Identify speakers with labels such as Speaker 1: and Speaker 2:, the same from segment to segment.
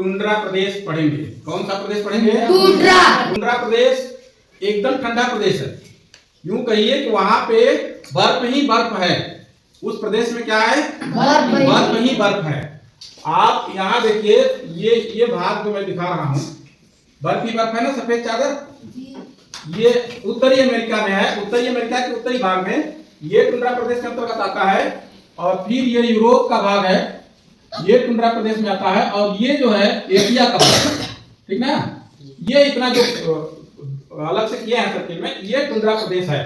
Speaker 1: Tundra प्रदेश पढ़ेंगे। कौन सा प्रदेश पढ़ेंगे?
Speaker 2: टुंड्रा।
Speaker 1: टुंड्रा प्रदेश एकदम ठंडा प्रदेश है। यूं कहिए कि वहां पे बर्फ ही बर्फ है। उस प्रदेश में क्या है? बर्फ ही बर्फ है। आप यहाँ देखिए, ये भाग जो मैं दिखा रहा हूँ, बर्फ ही बर्फ है ना, सफेद चादर। ये उत्तरी अमेरिका में है। उत्तरी अमेरिका के उत्तरी भाग में ये टुंड्रा प्रदेश के अंतर्गत आता है। और फिर ये यूरोप का भाग है, ये टुंड्रा प्रदेश में आता है। और ये जो है एशिया का भाग है, ठीक ना। ये इतना जो अलग से किया है सर्किल में, ये टुंड्रा प्रदेश है।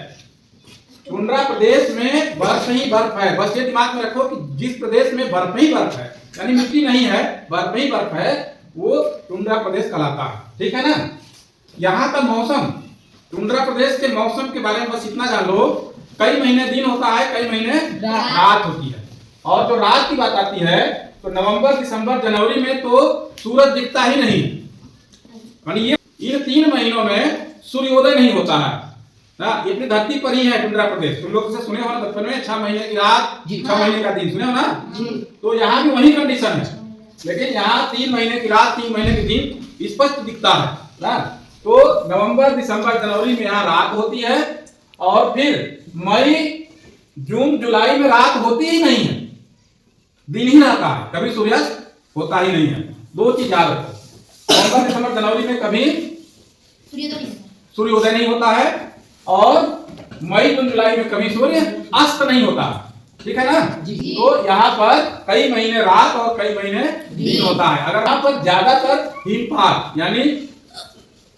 Speaker 1: टुंड्रा प्रदेश में बर्फ ही बर्फ है। बस ये दिमाग में रखो कि जिस प्रदेश में बर्फ ही बर्फ है, यानी मिट्टी नहीं है, बर्फ ही बर्फ है, वो टुंड्रा प्रदेश कहलाता है, ठीक है ना। यहाँ का मौसम, टुंड्रा प्रदेश के मौसम के बारे में बस इतना जान लो, कई महीने दिन होता है, कई महीने रात होती है। और जो रात की बात आती है तो नवंबर, दिसंबर, जनवरी में तो सूरज दिखता ही नहीं, यानी ये इन 3 महीनों में सूर्योदय नहीं होता है ना। ये अपनी धरती पर ही है टुंड्रा प्रदेश। तुम लोग से सुने हो ना बचपन में, 6 महीने की रात, 6 महीने का दिन, सुने हो ना। तो यहाँ भी वही कंडीशन है, लेकिन यहाँ 3 महीने की रात, 3 महीने के दिन स्पष्ट दिखता है ना। तो नवंबर, दिसंबर, जनवरी में यहाँ रात होती है। और फिर मई, जून, जुलाई में रात होती ही नहीं है, दिन ही रहता है, कभी सूर्यास्त होता ही नहीं है। 2 चीज याद रखो, नवंबर, दिसंबर, जनवरी में कभी सूर्योदय नहीं होता है, और मई, जून, जुलाई में कभी सूर्य अस्त नहीं होता, ठीक है ना। तो यहाँ पर कई महीने रात और कई महीने दिन होता है। अगर यहाँ पर ज्यादातर हिमपात यानी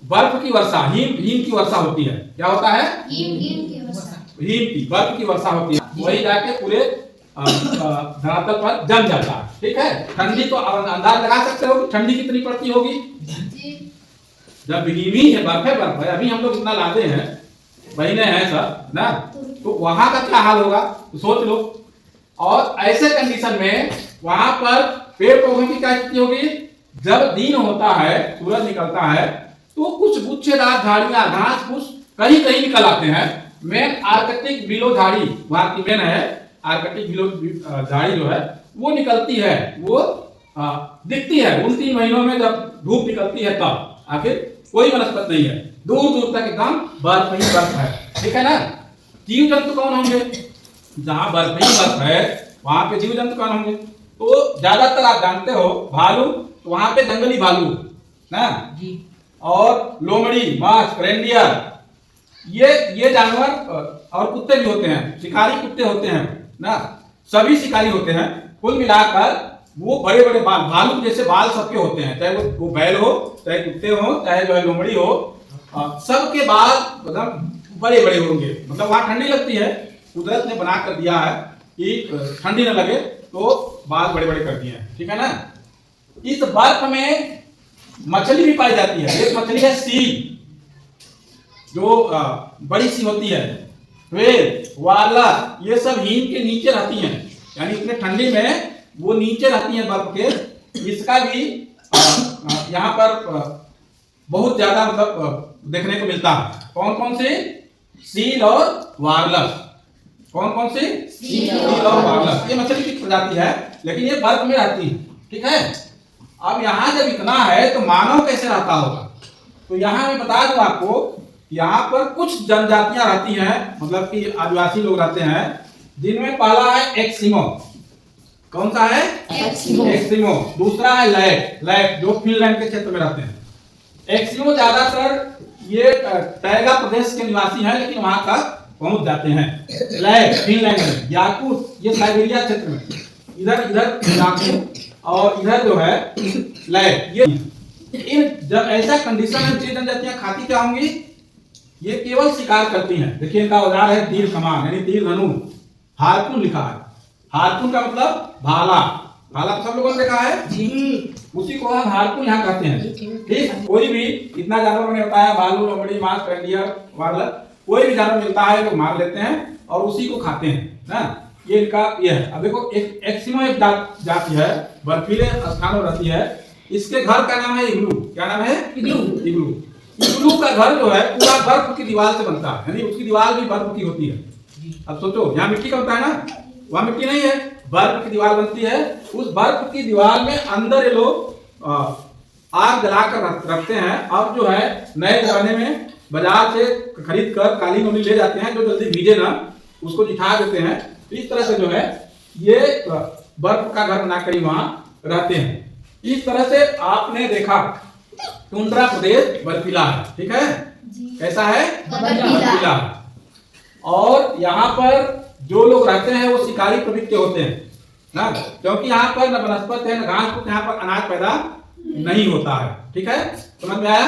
Speaker 1: बर्फ की वर्षा, हिम की वर्षा होती है। क्या होता है? हिम की बर्फ की वर्षा होती है। वही जाके पूरे धरातल पर जम जाता है, ठीक है। ठंडी तो अंदाज लगा सकते हो कि ठंडी कितनी पड़ती होगी जब हिमी है, बर्फ है। अभी हम लोग इतना लाते हैं, महीने हैं सब ना, तो वहां का क्या हाल होगा तो सोच लो। और ऐसे कंडीशन में वहां पर पेड़ पौधों की क्या स्थिति होगी? जब दिन होता है, सूरज निकलता है, तो कुछ गुच्छेदार झाड़ियां, घास फूस कहीं कहीं निकल आते हैं। मेन आर्कटिक बिलो झाड़ी वहां की मेन है। आर्कटिक बिलो झाड़ी जो है वो निकलती है, वो दिखती है उन 3 महीनों में जब धूप निकलती है तब। आखिर कोई वनस्पति नहीं है, दूर दूर तक एकदम बर्फ ही बर्फ है, ठीक है ना। जीव जंतु कौन होंगे? जहां बर्फ ही बर्फ है वहां पे जीव जंतु कौन होंगे? तो ज्यादातर आप जानते हो भालू, तो वहां पे जंगली भालू ना जी, और लोमड़ी, माछ, रेंडियर, ये जानवर, और कुत्ते भी होते हैं, शिकारी कुत्ते होते हैं ना, सभी शिकारी होते हैं। कुल मिलाकर वो बड़े बड़े बाल, भालू जैसे बाल सबके होते हैं, चाहे वो बैल हो, चाहे कुत्ते हो, चाहे जो है लोमड़ी हो, सबके बाल मतलब बड़े बड़े होंगे। मतलब वहां ठंडी लगती है, कुदरत ने बना कर दिया है कि ठंडी न लगे, तो बाल बड़े बड़े कर दिए हैं, ठीक है ना। इस बर्फ में मछली भी पाई जाती है। एक मछली है सील, जो बड़ी सी होती है, व्हेल, वाला, ये सब हिम के नीचे रहती हैं, यानी इतने ठंडी में वो नीचे रहती हैं बर्फ के। इसका भी यहाँ पर बहुत ज्यादा मतलब देखने को मिलता है। कौन कौन से? सील और वार्लस। कौन कौन से? सील और वार्लस। ये मछली की प्रजाति है, लेकिन ये बर्फ में रहती है, ठीक है। अब यहाँ जब इतना है तो मानव कैसे रहता होगा? तो यहाँ मैं बता दूं आपको, यहाँ पर कुछ जनजातियां रहती हैं, मतलब कि आदिवासी लोग रहते हैं, जिनमें पहला है एक्सिमो। कौन सा है? एक्सिमो। दूसरा है लैक, जो फिनलैंड के क्षेत्र में रहते हैं। एक्सिमो ज्यादातर ये टैगा प्रदेश के निवासी हैं, लेकिन वहां तक पहुंच जाते हैं। लैक फिनलैंड में, याकूत ये साइबेरिया क्षेत्र में, इधर याकूत, और इधर जो है लैक। ये इन जब ऐसा कंडीशन है, ये जनजातियां खाती क्या होंगी? ये केवल शिकार करती हैं। देखिए इनका औजार है तीर कमान, यानी तीर धनु, हार्पून लिखा है। हार्पून का मतलब भाला। भाला तो सब लोगों ने देखा है जी, उसी को हम हार्पून यहाँ कहते हैं, ठीक। कोई भी इतना जानवर मैंने बताया, भालू, लोमड़ी, माछ, रेंडियर, वार्लर, कोई भी जानवर मिलता है तो मार लेते हैं और उसी को खाते हैं ना। ये इनका ये है। अब देखो एक्सिमो एक जाति है, बर्फीले स्थानों रहती है। इसके घर का नाम है इग्लू। क्या नाम है? इग्लू। इग्लू का घर जो है पूरा बर्फ की दीवार से बनता है, यानी उसकी दीवार भी बर्फ की होती है। अब सोचो, यहाँ मिट्टी का होता है ना, वहां मिट्टी नहीं है, बर्फ की दीवार बनती है। उस बर्फ की दीवार में अंदर ये लोग आग जलाकर रखते हैं। अब जो है नए जमाने में बाजार से खरीद कर कालीन उन्हीं ले जाते हैं, जो जल्दी भीजे ना उसको जिठा देते हैं। तो इस तरह से जो है ये बर्फ का घर बनाकर वहां रहते हैं। इस तरह से आपने देखा टुंड्रा प्रदेश बर्फीला है, ठीक है। कैसा है? बर्फीला। और यहाँ पर जो लोग रहते हैं वो शिकारी प्रवृत्ति के होते हैं ना, क्योंकि यहाँ पर न वनस्पति है न घास फूस, यहाँ पर अनाज पैदा नहीं होता है, ठीक है। समझ में आया?